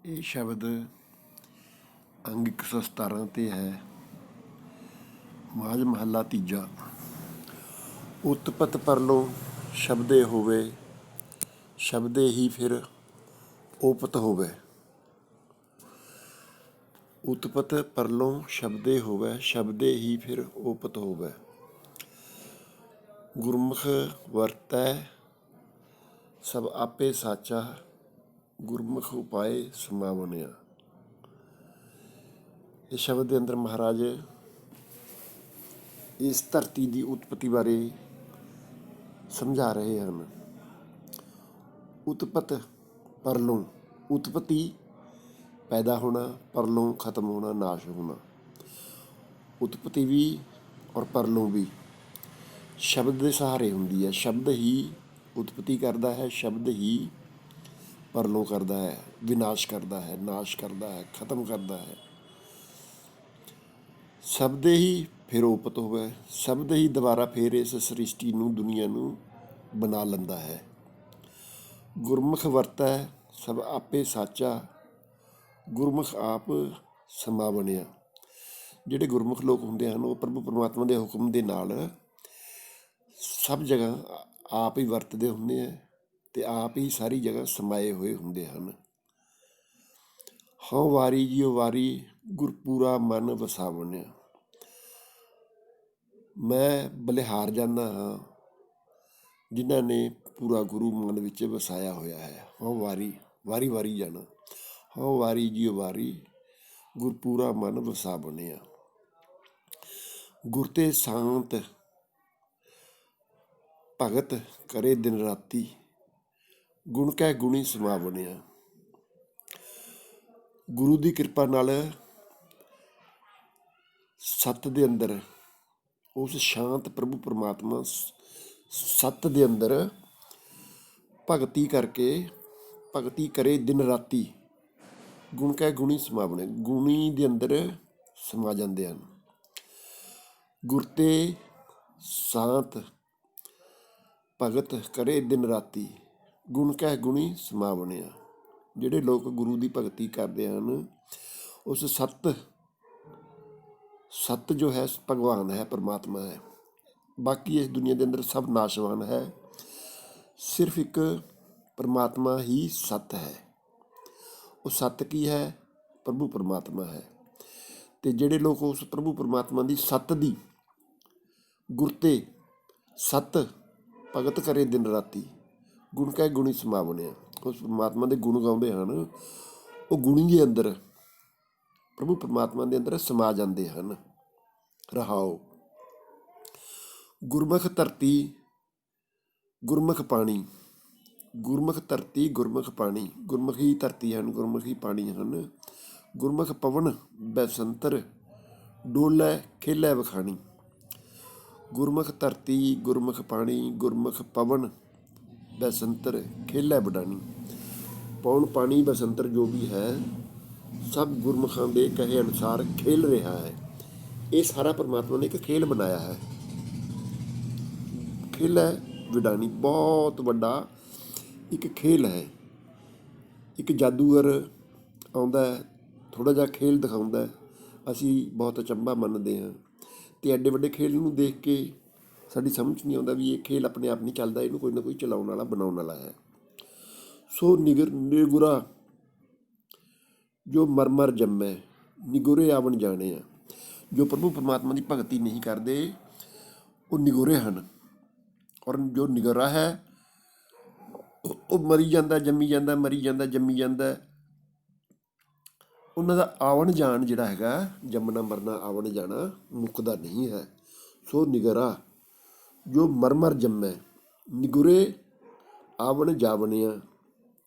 ਇਹ ਸ਼ਬਦ ਅੰਗ 117 ਤੇ ਹੈ। ਮਾਝ ਮਹੱਲਾ ਤੀਜਾ। ਉਤਪਤ ਪਰਲੋਂ ਸ਼ਬਦੇ ਹੋਵੇ, ਸ਼ਬਦੇ ਹੀ ਫਿਰ ਓਪਤ ਹੋਵੇ। ਉਤਪਤ ਪਰਲੋਂ ਸ਼ਬਦੇ ਹੋਵੇ, ਸ਼ਬਦੇ ਹੀ ਫਿਰ ਓਪਤ ਹੋਵੇ। ਗੁਰਮੁਖ ਵਰਤੈ ਸਭ ਆਪੇ ਸਾਚਾ, ਗੁਰਮੁਖ ਉਪਾਏ ਸਮਾਵਣਿਆ। ਇਸ ਸ਼ਬਦ ਦੇ ਅੰਦਰ ਮਹਾਰਾਜ ਇਸ ਧਰਤੀ ਦੀ ਉਤਪਤੀ ਬਾਰੇ ਸਮਝਾ ਰਹੇ ਹਨ। ਉਤਪਤ ਪਰਲੋਂ, ਉਤਪਤੀ ਪੈਦਾ ਹੋਣਾ, ਪਰਲੋਂ ਖਤਮ ਹੋਣਾ, ਨਾਸ਼ ਹੋਣਾ। ਉਤਪਤੀ ਵੀ ਔਰ ਪਰਲੋਂ ਵੀ ਸ਼ਬਦ ਦੇ ਸਹਾਰੇ ਹੁੰਦੀ ਹੈ। ਸ਼ਬਦ ਹੀ ਉਤਪਤੀ ਕਰਦਾ ਹੈ, ਸ਼ਬਦ ਹੀ ਪਰਲੋਂ ਕਰਦਾ ਹੈ, ਵਿਨਾਸ਼ ਕਰਦਾ ਹੈ, ਨਾਸ਼ ਕਰਦਾ ਹੈ, ਖਤਮ ਕਰਦਾ ਹੈ। ਸ਼ਬਦ ਹੀ ਫਿਰ ਓਪਤ ਹੋਵੇ, ਸ਼ਬਦ ਹੀ ਦੁਬਾਰਾ ਫਿਰ ਇਸ ਸ੍ਰਿਸ਼ਟੀ ਨੂੰ, ਦੁਨੀਆ ਨੂੰ ਬਣਾ ਲੈਂਦਾ ਹੈ। ਗੁਰਮੁਖ ਵਰਤੈ ਸਭ ਆਪੇ ਸਾਚਾ, ਗੁਰਮੁਖ ਆਪ ਸਮਾਵਣਿਆ। ਜਿਹੜੇ ਗੁਰਮੁਖ ਲੋਕ ਹੁੰਦੇ ਹਨ ਉਹ ਪ੍ਰਭੂ ਪਰਮਾਤਮਾ ਦੇ ਹੁਕਮ ਦੇ ਨਾਲ ਸਭ ਜਗ੍ਹਾ ਆਪ ਹੀ ਵਰਤਦੇ ਹੁੰਦੇ ਹੈ ਅਤੇ ਆਪ ਹੀ ਸਾਰੀ ਜਗ੍ਹਾ ਸਮਾਏ ਹੋਏ ਹੁੰਦੇ ਹਨ। ਹਉ ਵਾਰੀ ਜਿਉ ਵਾਰੀ, ਗੁਰਪੂਰਾ ਮਨ ਵਸਾਵਣਿਆ। ਮੈਂ ਬਲਿਹਾਰ ਜਾਂਦਾ ਹਾਂ ਜਿਨ੍ਹਾਂ ਨੇ ਪੂਰਾ ਗੁਰੂ ਮਨ ਵਿੱਚ ਵਸਾਇਆ ਹੋਇਆ ਹੈ। ਹਉ ਵਾਰੀ, ਵਾਰੀ ਵਾਰੀ ਜਾਣਾ। ਹਉ ਵਾਰੀ ਜਿਉ ਵਾਰੀ, ਗੁਰਪੂਰਾ ਮਨ ਵਸਾਵਣਿਆ। ਗੁਰ ਤੇ ਸ਼ਾਂਤ ਭਗਤ ਕਰੇ ਦਿਨ ਰਾਤੀ, ਗੁਣ ਕਹਿ ਗੁਣੀ ਸਮਾਵਣਿਆ। ਗੁਰੂ ਦੀ ਕਿਰਪਾ ਨਾਲ ਸੱਤ ਦੇ ਅੰਦਰ, ਉਸ ਸ਼ਾਂਤ ਪ੍ਰਭੂ ਪਰਮਾਤਮਾ ਸੱਤ ਦੇ ਅੰਦਰ ਭਗਤੀ ਕਰਕੇ, ਭਗਤੀ ਕਰੇ ਦਿਨ ਰਾਤੀ, ਗੁਣ ਕਹਿ ਗੁਣੀ ਸਮਾਵਣੇ। ਗੁਣੀ ਦੇ ਅੰਦਰ ਸਮਾ ਜਾਂਦੇ ਹਨ। ਗੁਰ ਤੇ ਸ਼ਾਂਤ ਭਗਤ ਕਰੇ ਦਿਨ ਰਾਤੀ, ਗੁਣ ਕਹਿ ਗੁਣੀ ਸਮਾਵਣਿਆ। ਜਿਹੜੇ ਲੋਕ ਗੁਰੂ ਦੀ ਭਗਤੀ ਕਰਦੇ ਹਨ ਉਸ ਸੱਤ ਜੋ ਹੈ ਭਗਵਾਨ ਹੈ, ਪਰਮਾਤਮਾ ਹੈ। ਬਾਕੀ ਇਸ ਦੁਨੀਆ ਦੇ ਅੰਦਰ ਸਭ ਨਾਸ਼ਵਾਨ ਹੈ, ਸਿਰਫ ਇੱਕ ਪਰਮਾਤਮਾ ਹੀ ਸੱਤ ਹੈ। ਉਹ ਸੱਤ ਕੀ ਹੈ? ਪ੍ਰਭੂ ਪਰਮਾਤਮਾ ਹੈ। ਅਤੇ ਜਿਹੜੇ ਲੋਕ ਉਸ ਪ੍ਰਭੂ ਪਰਮਾਤਮਾ ਦੀ ਸੱਤ ਦੀ, ਗੁਰ ਤੇ ਸੱਤ ਭਗਤ ਕਰੇ ਦਿਨ ਰਾਤੀ, ਗੁਣ ਕਹਿ ਗੁਣੀ ਸਮਾਵਣਿਆ, ਉਸ ਪਰਮਾਤਮਾ ਦੇ ਗੁਣ ਗਾਉਂਦੇ ਹਨ, ਉਹ ਗੁਣੀ ਦੇ ਅੰਦਰ, ਪ੍ਰਭੂ ਪਰਮਾਤਮਾ ਦੇ ਅੰਦਰ ਸਮਾ ਜਾਂਦੇ ਹਨ। ਰਹਾਓ। ਗੁਰਮੁਖ ਧਰਤੀ ਗੁਰਮੁਖ ਪਾਣੀ, ਗੁਰਮੁਖ ਧਰਤੀ ਗੁਰਮੁਖ ਪਾਣੀ। ਗੁਰਮੁਖੀ ਧਰਤੀ ਹਨ, ਗੁਰਮੁਖੀ ਪਾਣੀ ਹਨ। ਗੁਰਮੁਖ ਪਵਨ ਬੈਸੰਤਰ, ਡੋਲੇ ਖੇਲੇ ਵਖਾਣੀ। ਗੁਰਮੁਖ ਧਰਤੀ ਗੁਰਮੁਖ ਪਾਣੀ, ਗੁਰਮੁਖ ਪਵਨ ਬੈਸੰਤਰ ਖੇਲੇ ਵਡਾਣੀ। ਪਵਨ, ਪਾਣੀ, ਬਸੰਤਰ ਜੋ ਵੀ ਹੈ ਸਭ ਗੁਰਮੁਖਾਂ ਦੇ ਕਹੇ ਅਨੁਸਾਰ ਖੇਲ ਰਿਹਾ ਹੈ। ਇਹ ਸਾਰਾ ਪਰਮਾਤਮਾ ਨੇ ਇੱਕ ਖੇਲ ਬਣਾਇਆ ਹੈ। ਖੇਲ ਹੈ ਵਿਡਾਣੀ, ਬਹੁਤ ਵੱਡਾ ਇੱਕ ਖੇਲ ਹੈ। ਇੱਕ ਜਾਦੂਗਰ ਆਉਂਦਾ, ਥੋੜ੍ਹਾ ਜਿਹਾ ਖੇਲ ਦਿਖਾਉਂਦਾ, ਅਸੀਂ ਬਹੁਤ ਅਚੰਭਾ ਮੰਨਦੇ ਹਾਂ ਅਤੇ ਐਡੇ ਵੱਡੇ ਖੇਲ ਨੂੰ ਦੇਖ ਕੇ ਸਾਡੀ ਸਮਝ ਨਹੀਂ ਆਉਂਦਾ ਵੀ ਇਹ ਖੇਲ ਆਪਣੇ ਆਪ ਨਹੀਂ ਚੱਲਦਾ, ਇਹਨੂੰ ਕੋਈ ਨਾ ਕੋਈ ਚਲਾਉਣ ਵਾਲਾ, ਬਣਾਉਣ ਵਾਲਾ ਹੈ। ਸੋ ਨਿਗੁਰਾ ਜੋ ਮਰ ਜੰਮੈ, ਨਿਗੁਰੇ ਆਵਣ ਜਾਣੇ ਆ। ਜੋ ਪ੍ਰਭੂ ਪਰਮਾਤਮਾ ਦੀ ਭਗਤੀ ਨਹੀਂ ਕਰਦੇ ਉਹ ਨਿਗੁਰੇ ਹਨ, ਔਰ ਜੋ ਨਿਗਰਾ ਹੈ ਉਹ ਮਰੀ ਜਾਂਦਾ, ਜੰਮੀ ਜਾਂਦਾ, ਮਰੀ ਜਾਂਦਾ, ਜੰਮੀ ਜਾਂਦਾ। ਉਹਨਾਂ ਦਾ ਆਵਣ ਜਾਣ ਜਿਹੜਾ ਹੈਗਾ, ਜੰਮਣਾ ਮਰਨਾ, ਆਵਣ ਜਾਣਾ ਮੁੱਕਦਾ ਨਹੀਂ ਹੈ। ਸੋ ਨਿਗਰਾ ਜੋ ਮਰ ਜੰਮੈ, ਨਿਗੁਰੇ ਆਵਣ ਜਾਵਣਿਆ।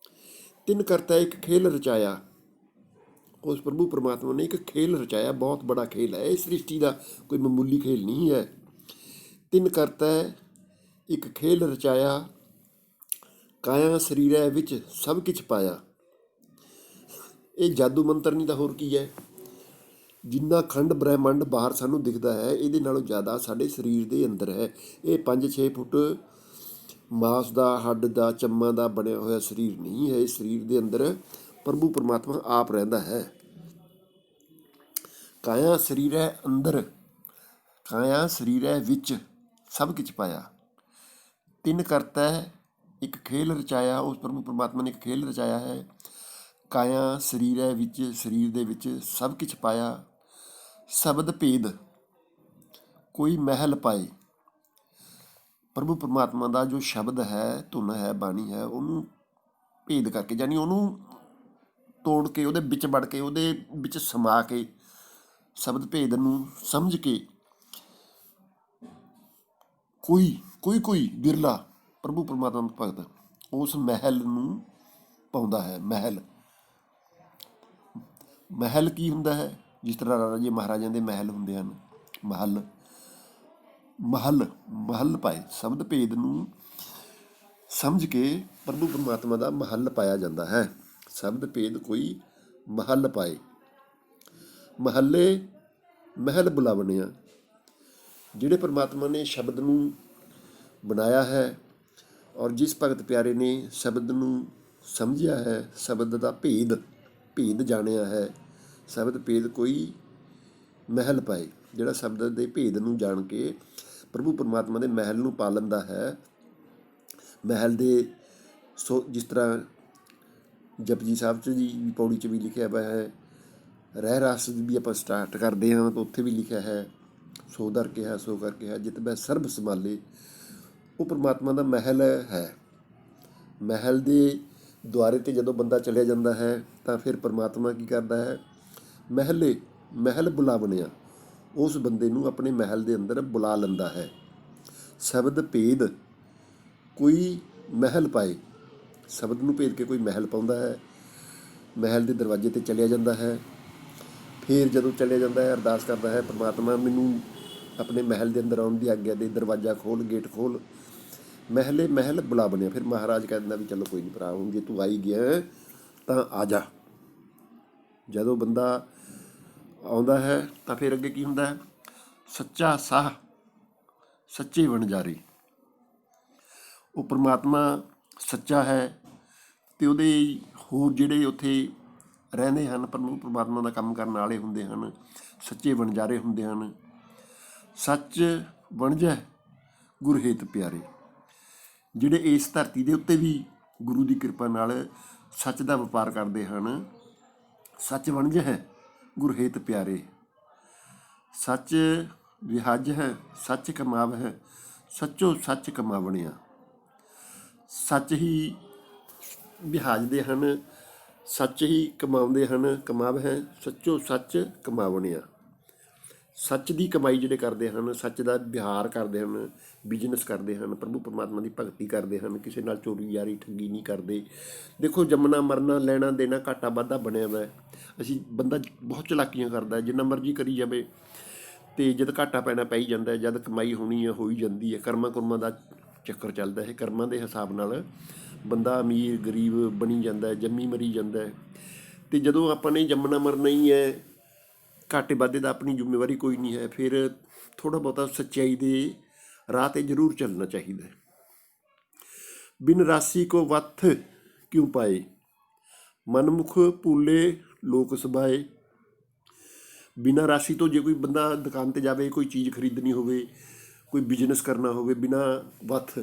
ਤਿੰਨ ਕਰਤਾ ਇੱਕ ਖੇਲ ਰਚਾਇਆ। ਉਸ ਪ੍ਰਭੂ ਪਰਮਾਤਮਾ ਨੇ ਇੱਕ ਖੇਲ ਰਚਾਇਆ, ਬਹੁਤ ਬੜਾ ਖੇਲ ਹੈ। ਇਹ ਸ੍ਰਿਸ਼ਟੀ ਦਾ ਕੋਈ ਮਾਮੂਲੀ ਖੇਲ ਨਹੀਂ ਹੈ। ਤਿੰਨ ਕਰਤਾ ਇੱਕ ਖੇਲ ਰਚਾਇਆ, ਕਾਇਆ ਸਰੀਰੈ ਵਿੱਚ ਸਭ ਕੁਛ ਪਾਇਆ। ਇਹ ਜਾਦੂ ਮੰਤਰ ਨਹੀਂ ਤਾਂ ਹੋਰ ਕੀ ਹੈ। ਜਿੰਨਾ ਖੰਡ ਬ੍ਰਹਿਮੰਡ ਬਾਹਰ ਸਾਨੂੰ ਦਿਖਦਾ ਹੈ, ਇਹਦੇ ਨਾਲੋਂ ਜ਼ਿਆਦਾ ਸਾਡੇ ਸਰੀਰ ਦੇ ਅੰਦਰ ਹੈ। ਇਹ 5-6 ਫੁੱਟ ਮਾਸ ਦਾ, ਹੱਡ ਦਾ, ਚੰਮਾਂ ਦਾ ਬਣਿਆ ਹੋਇਆ ਸਰੀਰ ਨਹੀਂ ਹੈ। ਇਸ ਸਰੀਰ ਦੇ ਅੰਦਰ ਪ੍ਰਭੂ ਪਰਮਾਤਮਾ ਆਪ ਰਹਿੰਦਾ ਹੈ। ਕਾਇਆ ਸਰੀਰੈ ਅੰਦਰ, ਕਾਇਆ ਸਰੀਰੈ ਵਿੱਚ ਸਭ ਕਿਛ ਪਾਇਆ। ਤਿੰਨ ਕਰਤਾ ਇੱਕ ਖੇਲ ਰਚਾਇਆ। ਉਸ ਪ੍ਰਭੂ ਪਰਮਾਤਮਾ ਨੇ ਇੱਕ ਖੇਲ ਰਚਾਇਆ ਹੈ। ਕਾਇਆ ਸਰੀਰੈ ਵਿੱਚ, ਸਰੀਰ ਦੇ ਵਿੱਚ ਸਭ ਕਿਛ ਪਾਇਆ। ਸ਼ਬਦ ਭੇਦ ਕੋਈ ਮਹਿਲ ਪਾਏ। ਪ੍ਰਭੂ ਪਰਮਾਤਮਾ ਦਾ ਜੋ ਸ਼ਬਦ ਹੈ, ਧੁਨ ਹੈ, ਬਾਣੀ ਹੈ, ਉਹਨੂੰ ਭੇਦ ਕਰਕੇ, ਯਾਨੀ ਉਹਨੂੰ ਤੋੜ ਕੇ, ਉਹਦੇ ਵਿੱਚ ਵੜ ਕੇ, ਉਹਦੇ ਵਿੱਚ ਸਮਾ ਕੇ, ਸ਼ਬਦ ਭੇਦ ਨੂੰ ਸਮਝ ਕੇ ਕੋਈ ਬਿਰਲਾ ਪ੍ਰਭੂ ਪਰਮਾਤਮਾ ਭਗਤ ਉਸ ਮਹਿਲ ਨੂੰ ਪਾਉਂਦਾ ਹੈ। ਮਹਿਲ ਕੀ ਹੁੰਦਾ ਹੈ? ਜਿਸ ਤਰ੍ਹਾਂ ਰਾਜੇ ਮਹਾਰਾਜਿਆਂ ਦੇ ਮਹਿਲ ਹੁੰਦੇ ਹਨ। ਮਹੱਲ ਪਾਏ। ਸ਼ਬਦ ਭੇਦ ਨੂੰ ਸਮਝ ਕੇ ਪ੍ਰਭੂ ਪਰਮਾਤਮਾ ਦਾ ਮਹੱਲ ਪਾਇਆ ਜਾਂਦਾ ਹੈ। ਸ਼ਬਦ ਭੇਦ ਕੋਈ ਮਹੱਲ ਪਾਏ। ਮਹੱਲੇ ਮਹਿਲ ਬੁਲਾਵਣਿਆ। ਜਿਹੜੇ ਪਰਮਾਤਮਾ ਨੇ ਸ਼ਬਦ ਨੂੰ ਬਣਾਇਆ ਹੈ ਔਰ ਜਿਸ ਭਗਤ ਪਿਆਰੇ ਨੇ ਸ਼ਬਦ ਨੂੰ ਸਮਝਿਆ ਹੈ, ਸ਼ਬਦ ਦਾ ਭੇਦ ਜਾਣਿਆ ਹੈ, ਸ਼ਬਦ ਭੇਦ ਕੋਈ ਮਹਿਲ ਪਾਏ। ਜਿਹੜਾ ਸ਼ਬਦ ਦੇ ਭੇਦ ਨੂੰ ਜਾਣ ਕੇ ਪ੍ਰਭੂ ਪਰਮਾਤਮਾ ਦੇ ਮਹਿਲ ਨੂੰ ਪਾ ਲੈਂਦਾ ਹੈ। ਮਹਿਲ ਦੇ ਜਿਸ ਤਰ੍ਹਾਂ ਜਪਜੀ ਸਾਹਿਬ 'ਚ ਜੀ ਪੌੜੀ 'ਚ ਵੀ ਲਿਖਿਆ ਹੋਇਆ ਹੈ, ਰਹਿ ਰਾਸ ਵੀ ਆਪਾਂ ਸਟਾਰਟ ਕਰਦੇ ਹਾਂ ਤਾਂ ਉੱਥੇ ਵੀ ਲਿਖਿਆ ਹੈ, ਸੋ ਦਰ ਕਿਹਾ ਸੋ ਕਰ ਕਿਹਾ ਜਿਤ ਬੈ ਸਰਬ ਸੰਭਾਲੇ। ਉਹ ਪਰਮਾਤਮਾ ਦਾ ਮਹਿਲ ਹੈ। ਮਹਿਲ ਦੇ ਦੁਆਰੇ 'ਤੇ ਜਦੋਂ ਬੰਦਾ ਚਲਿਆ ਜਾਂਦਾ ਹੈ ਤਾਂ ਫਿਰ ਪਰਮਾਤਮਾ ਕੀ ਕਰਦਾ ਹੈ? ਮਹਿਲ ਬੁਲਾਵਣਿਆ, ਉਸ ਬੰਦੇ ਨੂੰ ਆਪਣੇ ਮਹਿਲ ਦੇ ਅੰਦਰ ਬੁਲਾ ਲੈਂਦਾ ਹੈ। ਸ਼ਬਦ ਭੇਦ ਕੋਈ ਮਹਿਲ ਪਾਏ। ਸ਼ਬਦ ਨੂੰ ਭੇਦ ਕੇ ਕੋਈ ਮਹਿਲ ਪਾਉਂਦਾ ਹੈ। ਮਹਿਲ ਦੇ ਦਰਵਾਜ਼ੇ 'ਤੇ ਚਲਿਆ ਜਾਂਦਾ ਹੈ। ਫਿਰ ਜਦੋਂ ਚਲਿਆ ਜਾਂਦਾ ਹੈ ਅਰਦਾਸ ਕਰਦਾ ਹੈ, ਪਰਮਾਤਮਾ ਮੈਨੂੰ ਆਪਣੇ ਮਹਿਲ ਦੇ ਅੰਦਰ ਆਉਣ ਦੀ ਆਗਿਆ ਦੇ, ਦਰਵਾਜ਼ਾ ਖੋਲ੍ਹ, ਗੇਟ ਖੋਲ੍ਹ। ਮਹਿਲ ਬੁਲਾਵਣਿਆ। ਫਿਰ ਮਹਾਰਾਜ ਕਹਿ ਦਿੰਦਾ ਵੀ ਚਲੋ ਕੋਈ ਨਹੀਂ ਭਰਾ, ਹੁਣ ਜੇ ਤੂੰ ਆਈ ਗਿਆ ਤਾਂ ਆ ਜਾ। ਜਦੋਂ ਬੰਦਾ ਆਉਂਦਾ ਹੈ ਤਾਂ ਫਿਰ ਅੱਗੇ ਕੀ ਹੁੰਦਾ ਹੈ? ਸੱਚਾ ਸਾਹ, ਸੱਚੇ ਵਣਜਾਰੇ। ਉਹ ਪਰਮਾਤਮਾ ਸੱਚਾ ਹੈ ਅਤੇ ਉਹਦੇ ਹੋਰ ਜਿਹੜੇ ਉੱਥੇ ਰਹਿੰਦੇ ਹਨ, ਪ੍ਰਭੂ ਪਰਮਾਤਮਾ ਦਾ ਕੰਮ ਕਰਨ ਵਾਲੇ ਹੁੰਦੇ ਹਨ, ਸੱਚੇ ਵਣਜਾਰੇ ਹੁੰਦੇ ਹਨ। ਸੱਚ ਵਣਜੈ ਗੁਰ ਹੇਤ ਪਿਆਰੇ। ਜਿਹੜੇ ਇਸ ਧਰਤੀ ਦੇ ਉੱਤੇ ਵੀ ਗੁਰੂ ਦੀ ਕਿਰਪਾ ਨਾਲ ਸੱਚ ਦਾ ਵਪਾਰ ਕਰਦੇ ਹਨ। ਸੱਚ ਵਣਜ ਹੈ ਗੁਰ ਹੇਤ ਪਿਆਰੇ। ਸੱਚ ਵਿਹਜ ਹੈ, ਸੱਚ ਕਮਾਵ ਹੈ, ਸੱਚੋ ਸੱਚ ਕਮਾਵਣਿਆ। ਸੱਚ ਹੀ ਵਿਹਾਜਦੇ ਹਨ, ਸੱਚ ਹੀ ਕਮਾਉਂਦੇ ਹਨ। ਕਮਾਵ ਹੈ ਸੱਚੋ ਸੱਚ ਕਮਾਵਣਿਆ। ਸੱਚ ਦੀ ਕਮਾਈ ਜਿਹੜੇ ਕਰਦੇ ਹਨ, ਸੱਚ ਦਾ ਵਿਹਾਰ ਕਰਦੇ ਹਨ, ਬਿਜ਼ਨਸ ਕਰਦੇ ਹਨ, ਪ੍ਰਭੂ ਪਰਮਾਤਮਾ ਦੀ ਭਗਤੀ ਕਰਦੇ ਹਨ, ਕਿਸੇ ਨਾਲ ਚੋਰੀ ਯਾਰੀ ਠੱਗੀ ਨਹੀਂ ਕਰਦੇ। ਦੇਖੋ ਜੰਮਣਾ ਮਰਨਾ, ਲੈਣਾ ਦੇਣਾ, ਘਾਟਾ ਵਾਧਾ ਬਣਿਆ ਵਾ। ਬੰਦਾ ਬਹੁਤ ਚਲਾਕੀਆਂ ਕਰਦਾ, ਜਿੰਨਾ ਮਰਜ਼ੀ ਕਰੀ ਜਾਵੇ, ਅਤੇ ਜਦ ਘਾਟਾ ਪੈਣਾ ਪੈ ਹੀ ਜਾਂਦਾ। ਜਦ ਕਮਾਈ ਹੋਣੀ ਹੈ ਹੋ ਹੀ ਜਾਂਦੀ ਹੈ। ਕਰਮਾਂ ਕੁਰਮਾਂ ਦਾ ਚੱਕਰ ਚੱਲਦਾ ਹੈ। ਕਰਮਾਂ ਦੇ ਹਿਸਾਬ ਨਾਲ ਬੰਦਾ ਅਮੀਰ ਗਰੀਬ ਬਣੀ ਜਾਂਦਾ, ਜੰਮੀ ਮਰੀ ਜਾਂਦਾ। ਅਤੇ ਜਦੋਂ ਆਪਾਂ ਨੇ ਜੰਮਣਾ ਮਰਨਾ ਹੀ ਹੈ, ਘਾਟੇ ਵਾਧੇ ਦਾ ਆਪਣੀ ਜ਼ਿੰਮੇਵਾਰੀ ਕੋਈ ਨਹੀਂ ਹੈ, ਫਿਰ ਥੋੜ੍ਹਾ ਬਹੁਤਾ ਸੱਚਾਈ ਦੇ ਰਾਹ 'ਤੇ ਜ਼ਰੂਰ ਚੱਲਣਾ ਚਾਹੀਦਾ ਹੈ। ਬਿਨ ਰਾਸੀ ਕੋ ਵੱਥ ਕਿਉਂ ਪਾਏ, ਮਨਮੁਖ ਭੂਲੇ ਲੋਕ ਸਬਾਏ। ਬਿਨਾਂ ਰਾਸ਼ੀ ਤੋਂ ਜੇ ਕੋਈ ਬੰਦਾ ਦੁਕਾਨ 'ਤੇ ਜਾਵੇ, ਕੋਈ ਚੀਜ਼ ਖਰੀਦਣੀ ਹੋਵੇ, ਕੋਈ ਬਿਜ਼ਨਸ ਕਰਨਾ ਹੋਵੇ, ਬਿਨਾਂ ਵੱਥ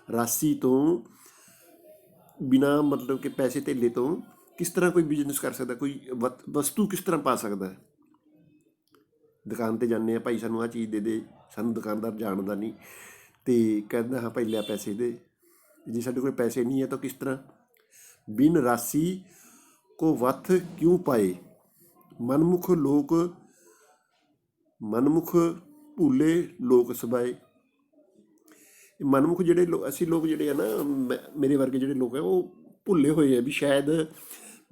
ਰਾਸ਼ੀ ਤੋਂ ਬਿਨਾਂ ਮਤਲਬ ਕਿ ਪੈਸੇ ਧੇਲੇ ਤੋਂ ਕਿਸ ਤਰ੍ਹਾਂ ਕੋਈ ਬਿਜ਼ਨਸ ਕਰ ਸਕਦਾ? ਕੋਈ ਵਸਤੂ ਕਿਸ ਤਰ੍ਹਾਂ ਪਾ ਸਕਦਾ? ਦੁਕਾਨ 'ਤੇ ਜਾਂਦੇ ਹਾਂ, ਭਾਈ ਸਾਨੂੰ ਆਹ ਚੀਜ਼ ਦੇ ਦੇ, ਸਾਨੂੰ ਦੁਕਾਨਦਾਰ ਜਾਣਦਾ ਨਹੀਂ ਅਤੇ ਕਹਿੰਦਾ ਹਾਂ ਭਾਈ ਲਿਆ ਪੈਸੇ ਦੇ। ਜੇ ਸਾਡੇ ਕੋਲ ਪੈਸੇ ਨਹੀਂ ਹੈ ਤਾਂ ਕਿਸ ਤਰ੍ਹਾਂ? ਬਿਨ ਰਾਸ਼ੀ ਕੋ ਵੱਥ ਕਿਉਂ ਪਾਏ, ਮਨਮੁਖ ਭੂਲੇ ਲੋਕ ਸਬਾਏ। ਮਨਮੁਖ ਜਿਹੜੇ ਅਸੀਂ ਲੋਕ ਜਿਹੜੇ ਆ ਨਾ, ਮੇਰੇ ਵਰਗੇ ਜਿਹੜੇ ਲੋਕ ਆ, ਉਹ ਭੁੱਲੇ ਹੋਏ ਆ ਵੀ ਸ਼ਾਇਦ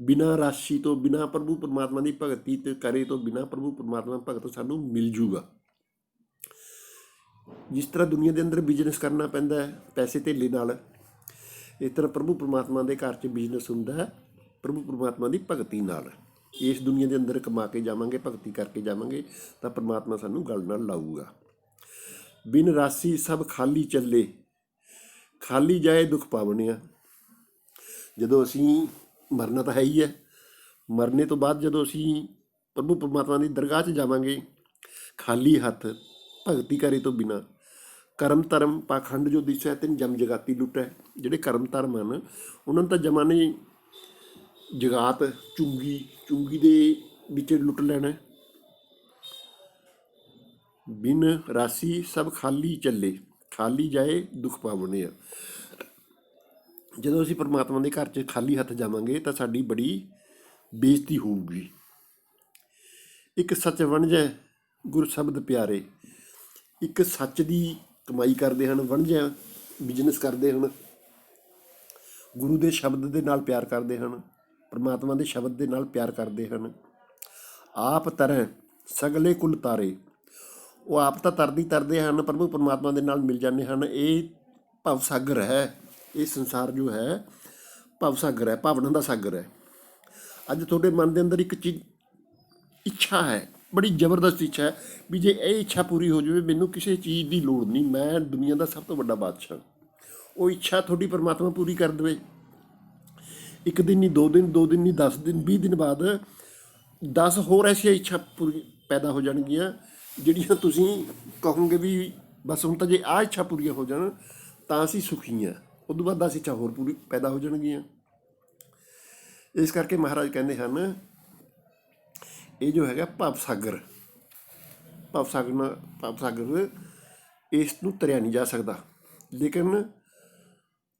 ਬਿਨਾਂ ਰਾਸ਼ੀ ਤੋਂ, ਬਿਨਾਂ ਪ੍ਰਭੂ ਪਰਮਾਤਮਾ ਦੀ ਭਗਤੀ ਤੇ ਕਰੇ ਤੋਂ ਬਿਨਾਂ ਪ੍ਰਭੂ ਪਰਮਾਤਮਾ ਭਗਤ ਸਾਨੂੰ ਮਿਲ ਜੂਗਾ। ਜਿਸ ਤਰ੍ਹਾਂ ਦੁਨੀਆ ਦੇ ਅੰਦਰ ਬਿਜ਼ਨਸ ਕਰਨਾ ਪੈਂਦਾ ਹੈ ਪੈਸੇ ਧੇਲੇ ਨਾਲ, ਇਸ ਤਰ੍ਹਾਂ ਪ੍ਰਭੂ ਪਰਮਾਤਮਾ ਦੇ ਘਰ 'ਚ ਬਿਜ਼ਨਸ ਹੁੰਦਾ ਹੈ ਪ੍ਰਭੂ ਪਰਮਾਤਮਾ ਦੀ ਭਗਤੀ ਨਾਲ। ਇਸ ਦੁਨੀਆ ਦੇ ਅੰਦਰ ਕਮਾ ਕੇ ਜਾਵਾਂਗੇ, ਭਗਤੀ ਕਰਕੇ ਜਾਵਾਂਗੇ ਤਾਂ ਪਰਮਾਤਮਾ ਸਾਨੂੰ ਗਲ ਨਾਲ ਲਾਊਗਾ। ਬਿਨ ਰਾਸ਼ੀ ਸਭ ਖਾਲੀ ਚੱਲੇ, ਖਾਲੀ ਜਾਏ ਦੁੱਖ ਪਾਵਣਿਆ। ਜਦੋਂ ਅਸੀਂ ਮਰਨਾ ਤਾਂ ਹੈ ਹੀ ਹੈ, ਮਰਨੇ ਤੋਂ ਬਾਅਦ ਜਦੋਂ ਅਸੀਂ ਪ੍ਰਭੂ ਪਰਮਾਤਮਾ ਦੀ ਦਰਗਾਹ 'ਚ ਜਾਵਾਂਗੇ ਖਾਲੀ ਹੱਥ, ਭਗਤੀ ਕਰੇ ਤੋਂ ਬਿਨਾਂ, ਕਰਮ ਧਰਮ ਪਾਖੰਡ ਜੋ ਦਿਸੈ ਤਿਨ ਜਮ ਜਗਾਤੀ ਲੁੱਟੈ। ਜਿਹੜੇ ਕਰਮ ਧਰਮ ਹਨ ਉਹਨਾਂ ਨੂੰ ਤਾਂ ਜਮਾ ਨੇ ਜਗਾਤ ਚੁੰਗੀ ਦੇ ਵਿੱਚ ਲੁੱਟ ਲੈਣਾ। ਬਿਨ ਰਾਸੀ ਸਭ ਖਾਲੀ ਚੱਲੇ, ਖਾਲੀ ਜਾਏ ਦੁੱਖ ਪਾਵਣੇ ਆ। ਜਦੋਂ ਅਸੀਂ ਪਰਮਾਤਮਾ ਦੇ ਘਰ 'ਚ ਖਾਲੀ ਹੱਥ ਜਾਵਾਂਗੇ ਤਾਂ ਸਾਡੀ ਬੜੀ ਬੇਇੱਜ਼ਤੀ ਹੋਊਗੀ। ਇੱਕ ਸੱਚ ਵਣਜੈ ਗੁਰ ਸ਼ਬਦ ਪਿਆਰੇ, ਇੱਕ ਸੱਚ ਦੀ ਕਮਾਈ ਕਰਦੇ ਹਨ, ਵਣਜੈ ਬਿਜ਼ਨਸ ਕਰਦੇ ਹਨ, ਗੁਰੂ ਦੇ ਸ਼ਬਦ ਦੇ ਨਾਲ ਪਿਆਰ ਕਰਦੇ ਹਨ, ਪਰਮਾਤਮਾ ਦੇ ਸ਼ਬਦ ਦੇ ਨਾਲ ਪਿਆਰ ਕਰਦੇ ਹਨ। ਆਪ ਤਰੈ ਸਗਲੇ ਕੁਲ ਤਾਰੇ, ਉਹ ਆਪ ਤਾਂ ਤਰਦੇ ਹਨ, ਪ੍ਰਭੂ ਪਰਮਾਤਮਾ ਦੇ ਨਾਲ ਮਿਲ ਜਾਂਦੇ ਹਨ। ਇਹ ਭਵ ਸਾਗਰ ਹੈ, ਇਹ ਸੰਸਾਰ ਜੋ ਹੈ ਭਵ ਸਾਗਰ ਹੈ, ਭਾਵਨਾ ਦਾ ਸਾਗਰ ਹੈ। ਅੱਜ ਤੁਹਾਡੇ ਮਨ ਦੇ ਅੰਦਰ ਇੱਕ ਚੀਜ਼ ਇੱਛਾ ਹੈ, ਬੜੀ ਜ਼ਬਰਦਸਤ ਇੱਛਾ ਹੈ ਵੀ ਜੇ ਇਹ ਇੱਛਾ ਪੂਰੀ ਹੋ ਜਾਵੇ ਮੈਨੂੰ ਕਿਸੇ ਚੀਜ਼ ਦੀ ਲੋੜ ਨਹੀਂ, ਮੈਂ ਦੁਨੀਆ ਦਾ ਸਭ ਤੋਂ ਵੱਡਾ ਬਾਦਸ਼ਾਹ। ਉਹ ਇੱਛਾ ਤੁਹਾਡੀ ਪਰਮਾਤਮਾ ਪੂਰੀ ਕਰ ਦੇਵੇ। ਇੱਕ ਦਿਨ ਨਹੀਂ, 2 ਦਿਨ, 2 ਦਿਨ ਨਹੀਂ, 10 ਦਿਨ, 20 ਦਿਨ ਬਾਅਦ 10 ਹੋਰ ਐਸੀਆਂ ਇੱਛਾ ਪੂਰੀ ਪੈਦਾ ਹੋ ਜਾਣਗੀਆਂ ਜਿਹੜੀਆਂ ਤੁਸੀਂ ਕਹੋਗੇ ਵੀ ਬਸ ਹੁਣ ਤਾਂ ਜੇ ਆਹ ਇੱਛਾ ਪੂਰੀਆਂ ਹੋ ਜਾਣ ਤਾਂ ਅਸੀਂ ਸੁਖੀ ਹਾਂ। ਉਦੋਂ ਬਾਅਦ 10 ਇੱਛਾ ਹੋਰ ਪੂਰੀ ਪੈਦਾ ਹੋ ਜਾਣਗੀਆਂ। ਇਸ ਕਰਕੇ ਮਹਾਰਾਜ ਕਹਿੰਦੇ ਹਨ ਇਹ ਜੋ ਹੈਗਾ ਭਵ ਸਾਗਰ, ਇਸ ਨੂੰ ਤਰਿਆ ਨਹੀਂ ਜਾ ਸਕਦਾ। ਲੇਕਿਨ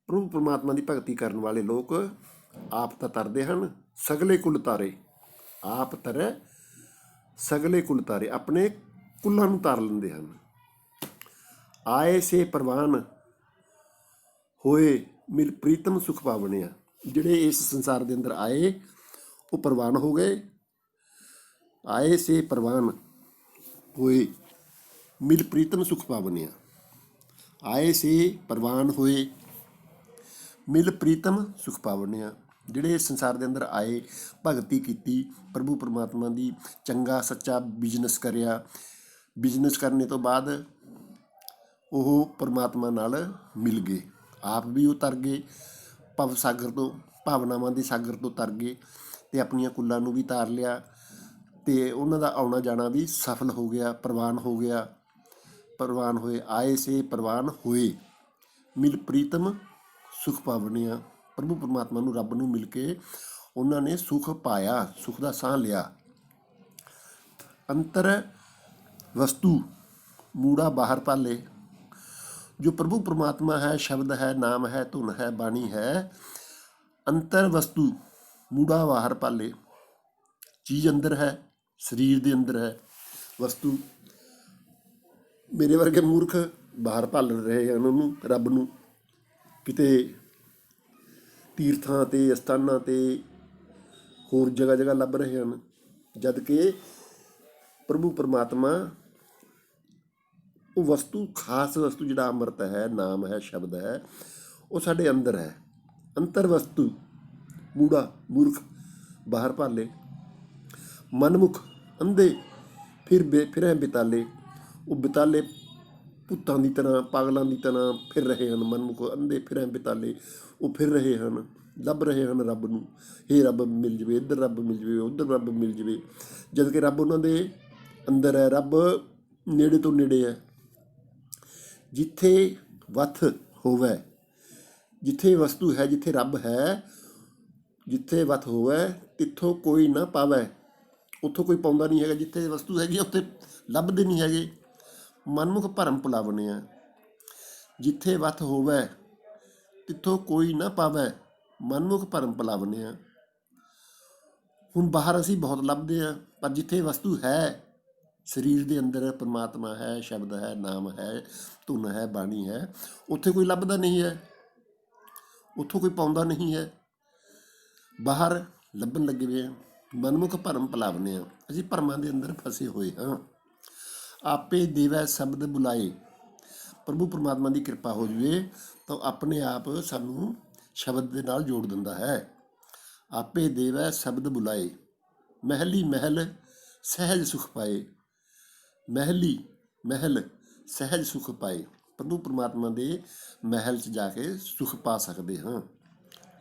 ਪ੍ਰਭੂ ਪਰਮਾਤਮਾ ਦੀ ਭਗਤੀ ਕਰਨ ਵਾਲੇ ਲੋਕ ਆਪ ਤਾਂ ਤਰਦੇ ਹਨ, ਸਗਲੇ ਕੁਲ ਤਾਰੇ, ਆਪ ਤਰੈ ਸਗਲੇ ਕੁਲ ਤਾਰੇ, ਆਪਣੇ ਕੁੱਲਾਂ ਨੂੰ ਤਾਰ ਲੈਂਦੇ ਹਨ। ਆਏ ਸੇ ਪ੍ਰਵਾਨ ਹੋਏ ਮਿਲ ਪ੍ਰੀਤਮ ਸੁਖ ਪਾਵਣਿਆ, ਜਿਹੜੇ ਇਸ ਸੰਸਾਰ ਦੇ ਅੰਦਰ ਆਏ ਉਹ ਪ੍ਰਵਾਨ ਹੋ ਗਏ। ਆਏ ਸੇ ਪ੍ਰਵਾਨ ਹੋਏ ਮਿਲ ਪ੍ਰੀਤਮ ਸੁਖ ਪਾਵਣਿਆ, ਆਏ ਸੇ ਪ੍ਰਵਾਨ ਹੋਏ ਮਿਲ ਪ੍ਰੀਤਮ ਸੁਖ ਪਾਵਣਿਆ, ਜਿਹੜੇ ਇਸ ਸੰਸਾਰ ਦੇ ਅੰਦਰ ਆਏ, ਭਗਤੀ ਕੀਤੀ, ਪ੍ਰਭੂ ਪਰਮਾਤਮਾ ਦੀ ਚੰਗਾ ਸੱਚਾ ਬਿਜ਼ਨਸ ਕਰਿਆ, ਬਿਜ਼ਨਸ ਕਰਨੇ ਤੋਂ ਬਾਅਦ ਉਹ ਪਰਮਾਤਮਾ ਨਾਲ ਮਿਲ ਗਏ, ਆਪ ਵੀ ਉਹ ਤਰ ਗਏ ਭਵ ਸਾਗਰ ਤੋਂ, ਭਾਵਨਾਵਾਂ ਦੇ ਸਾਗਰ ਤੋਂ ਤਰ ਗਏ ਅਤੇ ਆਪਣੀਆਂ ਕੁੱਲਾਂ ਨੂੰ ਵੀ ਤਾਰ ਲਿਆ ਅਤੇ ਉਹਨਾਂ ਦਾ ਆਉਣਾ ਜਾਣਾ ਵੀ ਸਫਲ ਹੋ ਗਿਆ, ਪ੍ਰਵਾਨ ਹੋ ਗਿਆ। ਪ੍ਰਵਾਨ ਹੋਏ, ਆਏ ਸੇ ਪ੍ਰਵਾਨ ਹੋਏ ਮਿਲ ਪ੍ਰੀਤਮ ਸੁਖ ਪਾਵਣਿਆ, ਪ੍ਰਭੂ ਪਰਮਾਤਮਾ ਨੂੰ, ਰੱਬ ਨੂੰ ਮਿਲ ਕੇ ਉਹਨਾਂ ਨੇ ਸੁਖ ਪਾਇਆ, ਸੁਖ ਦਾ ਸਾਹ ਲਿਆ। ਅੰਤਰ ਵਸਤੂ ਮੂੜਾ ਬਾਹਰ ਪਾਲੇ, ਜੋ ਪ੍ਰਭੂ ਪਰਮਾਤਮਾ ਹੈ, ਸ਼ਬਦ ਹੈ, ਨਾਮ ਹੈ, ਧੁਨ ਹੈ, ਬਾਣੀ ਹੈ, ਅੰਤਰ ਵਸਤੂ ਮੂੜਾ ਬਾਹਰ ਪਾਲੇ, ਚੀਜ਼ ਅੰਦਰ ਹੈ, ਸਰੀਰ ਦੇ ਅੰਦਰ ਹੈ ਵਸਤੂ। ਮੇਰੇ ਵਰਗੇ ਮੂਰਖ ਬਾਹਰ ਭਾਲ ਰਹੇ ਹਨ ਉਹਨੂੰ, ਰੱਬ ਨੂੰ, ਕਿਤੇ ਤੀਰਥਾਂ 'ਤੇ, ਅਸਥਾਨਾਂ 'ਤੇ, ਹੋਰ ਜਗ੍ਹਾ ਜਗ੍ਹਾ ਲੱਭ ਰਹੇ ਹਨ, ਜਦ ਕਿ ਪ੍ਰਭੂ ਪਰਮਾਤਮਾ ਉਹ ਵਸਤੂ, ਖਾਸ ਵਸਤੂ ਜਿਹੜਾ ਅੰਮ੍ਰਿਤ ਹੈ, ਨਾਮ ਹੈ, ਸ਼ਬਦ ਹੈ, ਉਹ ਸਾਡੇ ਅੰਦਰ ਹੈ। ਅੰਤਰ ਵਸਤੂ ਮੂੜਾ, ਮੂਰਖ ਬਾਹਰ ਭਾਲੇ, ਮਨਮੁਖ ਅੰਧੇ ਫਿਰੈ ਬਿਤਾਲੇ, ਉਹ ਬਿਤਾਲੇ ਭੂਤਾਂ ਦੀ ਤਰ੍ਹਾਂ, ਪਾਗਲਾਂ ਦੀ ਤਰ੍ਹਾਂ ਫਿਰ ਰਹੇ ਹਨ। ਮਨਮੁਖ ਅੰਧੇ ਫਿਰੈ ਬਿਤਾਲੇ, ਉਹ ਫਿਰ ਰਹੇ ਹਨ, ਲੱਭ ਰਹੇ ਹਨ ਰੱਬ ਨੂੰ। ਇਹ ਰੱਬ ਮਿਲ ਜਾਵੇ, ਇੱਧਰ ਰੱਬ ਮਿਲ ਜਾਵੇ, ਉੱਧਰ ਰੱਬ ਮਿਲ ਜਾਵੇ, ਜਦ ਕਿ ਰੱਬ ਉਹਨਾਂ ਦੇ ਅੰਦਰ ਹੈ, ਰੱਬ ਨੇੜੇ ਤੋਂ ਨੇੜੇ ਹੈ। ਜਿੱਥੇ ਵਥ ਹੋਵੇ, ਜਿੱਥੇ ਵਸਤੂ ਹੈ, ਜਿੱਥੇ ਰੱਬ ਹੈ, ਜਿੱਥੇ ਵਥ ਹੋਵੇ ਤਿੱਥੋਂ ਕੋਈ ਨਾ ਪਾਵੈ, ਉੱਥੋਂ ਕੋਈ ਪਾਉਂਦਾ ਨਹੀਂ ਹੈਗਾ। ਜਿੱਥੇ ਵਸਤੂ ਹੈਗੀ ਉੱਥੇ ਲੱਭਦੇ ਨਹੀਂ ਹੈਗੇ। ਮਨਮੁਖ ਭਰਮ ਭੁਲਾਵਣੇ ਆ, ਜਿੱਥੇ ਵਥ ਹੋਵੇ ਤਿੱਥੋਂ ਕੋਈ ਨਾ ਪਾਵੈ, ਮਨਮੁਖ ਭਰਮ ਭੁਲਾਵਣੇ ਆ। ਹੁਣ ਬਾਹਰ ਅਸੀਂ ਬਹੁਤ ਲੱਭਦੇ ਹਾਂ, ਪਰ ਜਿੱਥੇ ਵਸਤੂ ਹੈ, ਸਰੀਰ ਦੇ ਅੰਦਰ ਪਰਮਾਤਮਾ ਹੈ, ਸ਼ਬਦ ਹੈ, ਨਾਮ ਹੈ, ਧੁਨ ਹੈ, ਬਾਣੀ ਹੈ, ਉੱਥੇ ਕੋਈ ਲੱਭਦਾ ਨਹੀਂ ਹੈ, ਉੱਥੋਂ ਕੋਈ ਪਾਉਂਦਾ ਨਹੀਂ ਹੈ। ਬਾਹਰ ਲੱਭਣ ਲੱਗੇ ਵੇ, ਮਨਮੁਖ ਭਰਮ ਭੁਲਾਵਣੇ ਆ, ਅਸੀਂ ਭਰਮਾਂ ਦੇ ਅੰਦਰ ਫਸੇ ਹੋਏ ਹਾਂ। ਆਪੇ ਦੇਵੈ ਸ਼ਬਦ ਬੁਲਾਏ, ਪ੍ਰਭੂ ਪਰਮਾਤਮਾ ਦੀ ਕਿਰਪਾ ਹੋ ਜਾਵੇ ਤਾਂ ਆਪਣੇ ਆਪ ਸਾਨੂੰ ਸ਼ਬਦ ਦੇ ਨਾਲ ਜੋੜ ਦਿੰਦਾ ਹੈ। ਆਪੇ ਦੇਵੈ ਸ਼ਬਦ ਬੁਲਾਏ, ਮਹਿਲੀ ਮਹਿਲ ਸਹਿਜ ਸੁਖ ਪਾਏ, ਮਹਿਲੀ ਮਹਿਲ ਸਹਿਜ ਸੁਖ ਪਾਏ, ਪ੍ਰਭੂ ਪਰਮਾਤਮਾ ਦੇ ਮਹਿਲ 'ਚ ਜਾ ਕੇ ਸੁਖ ਪਾ ਸਕਦੇ ਹਾਂ।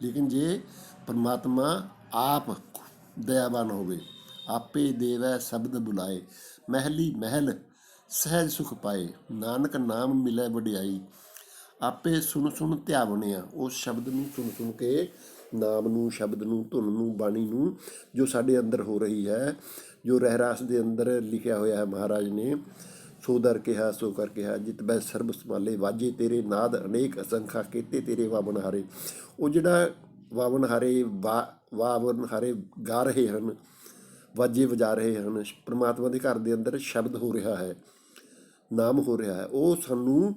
ਲੇਕਿਨ ਜੇ ਪਰਮਾਤਮਾ ਆਪ ਦਇਆਵਾਨ ਹੋਵੇ, ਆਪੇ ਦੇਵੈ ਸ਼ਬਦ ਬੁਲਾਏ, ਮਹਿਲੀ ਮਹਿਲ ਸਹਿਜ ਸੁਖ ਪਾਏ, ਨਾਨਕ ਨਾਮ ਮਿਲੈ ਵਡਿਆਈ, ਆਪੇ ਸੁਣ ਸੁਣ ਧਿਆਵਣਿਆ। ਉਸ ਸ਼ਬਦ ਨੂੰ ਸੁਣ ਸੁਣ ਕੇ, ਨਾਮ ਨੂੰ, ਸ਼ਬਦ ਨੂੰ, ਧੁਨ ਨੂੰ, ਬਾਣੀ ਨੂੰ, ਜੋ ਸਾਡੇ ਅੰਦਰ ਹੋ ਰਹੀ ਹੈ, ਜੋ ਰਹਿਰਾਸ ਦੇ ਅੰਦਰ ਲਿਖਿਆ ਹੋਇਆ ਹੈ ਮਹਾਰਾਜ ਨੇ, ਸੋ ਦਰ ਕਿਹਾ ਸੋ ਕਰ ਕਿਹਾ, ਜਿਤ ਬੈ ਸਰਬ ਸੰਭਾਲੇ, ਵਾਜੇ ਤੇਰੇ ਨਾਦ ਅਨੇਕ ਅਸੰਖਾ, ਕੀਤੇ ਤੇਰੇ ਵਾਵਨ ਹਾਰੇ। ਉਹ ਜਿਹੜਾ ਵਾਵਨ ਹਾਰੇ ਗਾ ਰਹੇ ਹਨ, ਵਾਜੇ ਵਜਾ ਰਹੇ ਹਨ, ਪਰਮਾਤਮਾ ਦੇ ਘਰ ਦੇ ਅੰਦਰ ਸ਼ਬਦ ਹੋ ਰਿਹਾ ਹੈ, ਨਾਮ ਹੋ ਰਿਹਾ ਹੈ, ਉਹ ਸਾਨੂੰ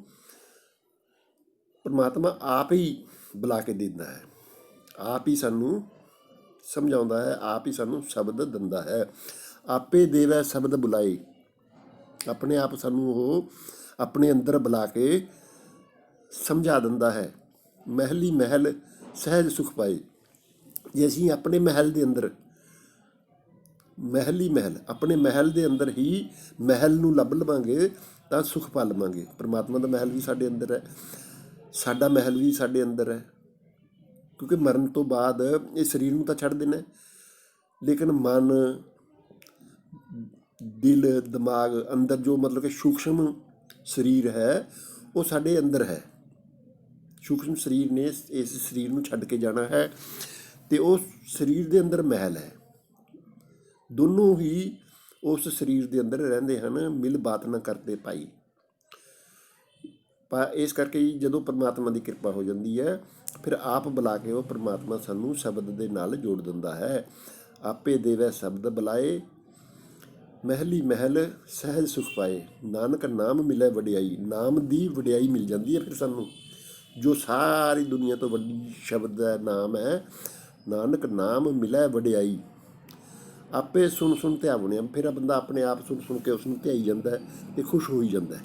ਪਰਮਾਤਮਾ ਆਪ ਹੀ ਬੁਲਾ ਕੇ ਦਿੰਦਾ ਹੈ, ਆਪ ਹੀ ਸਾਨੂੰ ਸਮਝਾਉਂਦਾ ਹੈ, ਆਪ ਹੀ ਸਾਨੂੰ ਸ਼ਬਦ ਦਿੰਦਾ ਹੈ। ਆਪੇ ਦੇਵੈ ਸ਼ਬਦ ਬੁਲਾਏ, ਆਪਣੇ ਆਪ ਸਾਨੂੰ ਉਹ ਆਪਣੇ ਅੰਦਰ ਬੁਲਾ ਕੇ ਸਮਝਾ ਦਿੰਦਾ ਹੈ। ਮਹਿਲੀ ਮਹਿਲ ਸਹਿਜ ਸੁਖ ਪਾਏ, ਜੇ ਅਸੀਂ ਆਪਣੇ ਮਹਿਲ ਦੇ ਅੰਦਰ, ਮਹਿਲੀ ਮਹਿਲ, ਆਪਣੇ ਮਹਿਲ ਦੇ ਅੰਦਰ ਹੀ ਮਹਿਲ ਨੂੰ ਲੱਭ ਲਵਾਂਗੇ ਤਾਂ ਸੁਖ ਪਾ ਲਵਾਂਗੇ। ਪਰਮਾਤਮਾ ਦਾ ਮਹਿਲ ਵੀ ਸਾਡੇ ਅੰਦਰ ਹੈ, ਸਾਡਾ ਮਹਿਲ ਵੀ ਸਾਡੇ ਅੰਦਰ ਹੈ, ਕਿਉਂਕਿ ਮਰਨ ਤੋਂ ਬਾਅਦ ਇਹ ਸਰੀਰ ਨੂੰ ਤਾਂ ਛੱਡ ਦੇਣਾ, ਲੇਕਿਨ ਮਨ, ਦਿਲ, ਦਿਮਾਗ ਅੰਦਰ ਜੋ ਮਤਲਬ ਕਿ ਸੂਖਸ਼ਮ ਸਰੀਰ ਹੈ ਉਹ ਸਾਡੇ ਅੰਦਰ ਹੈ। ਸੂਖਸ਼ਮ ਸਰੀਰ ਨੇ ਇਸ ਸਰੀਰ ਨੂੰ ਛੱਡ ਕੇ ਜਾਣਾ ਹੈ ਅਤੇ ਉਸ ਸਰੀਰ ਦੇ ਅੰਦਰ ਮਹਿਲ ਹੈ। ਦੋਨੋਂ ਹੀ ਉਸ ਸਰੀਰ ਦੇ ਅੰਦਰ ਰਹਿੰਦੇ ਹਨ, ਮਿਲ ਬਾਤ ਨਾ ਕਰਦੇ ਪਾਈ। ਇਸ ਕਰਕੇ ਜਦੋਂ ਪਰਮਾਤਮਾ ਦੀ ਕਿਰਪਾ ਹੋ ਜਾਂਦੀ ਹੈ, ਫਿਰ ਆਪ ਬੁਲਾ ਕੇ ਉਹ ਪਰਮਾਤਮਾ ਸਾਨੂੰ ਸ਼ਬਦ ਦੇ ਨਾਲ ਜੋੜ ਦਿੰਦਾ ਹੈ। ਆਪੇ ਦੇਵੈ ਸ਼ਬਦ ਬੁਲਾਏ, ਮਹਿਲੀ ਮਹਿਲ ਸਹਿਜ ਸੁਖ ਪਾਏ, ਨਾਨਕ ਨਾਮ ਮਿਲੈ ਵਡਿਆਈ। ਨਾਮ ਦੀ ਵਡਿਆਈ ਮਿਲ ਜਾਂਦੀ ਹੈ ਫਿਰ ਸਾਨੂੰ, ਜੋ ਸਾਰੀ ਦੁਨੀਆ ਤੋਂ ਵੱਡੀ ਸ਼ਬਦ ਦਾ ਨਾਮ ਹੈ, ਨਾਨਕ ਨਾਮ ਮਿਲੈ ਵਡਿਆਈ। ਆਪੇ ਸੁਣ ਸੁਣ ਧਿਆਵਣਿਆ, ਫਿਰ ਬੰਦਾ ਆਪਣੇ ਆਪ ਸੁਣ ਸੁਣ ਕੇ ਉਸ ਨੂੰ ਧਿਆਈ ਜਾਂਦਾ ਹੈ ਅਤੇ ਖੁਸ਼ ਹੋਈ ਜਾਂਦਾ ਹੈ।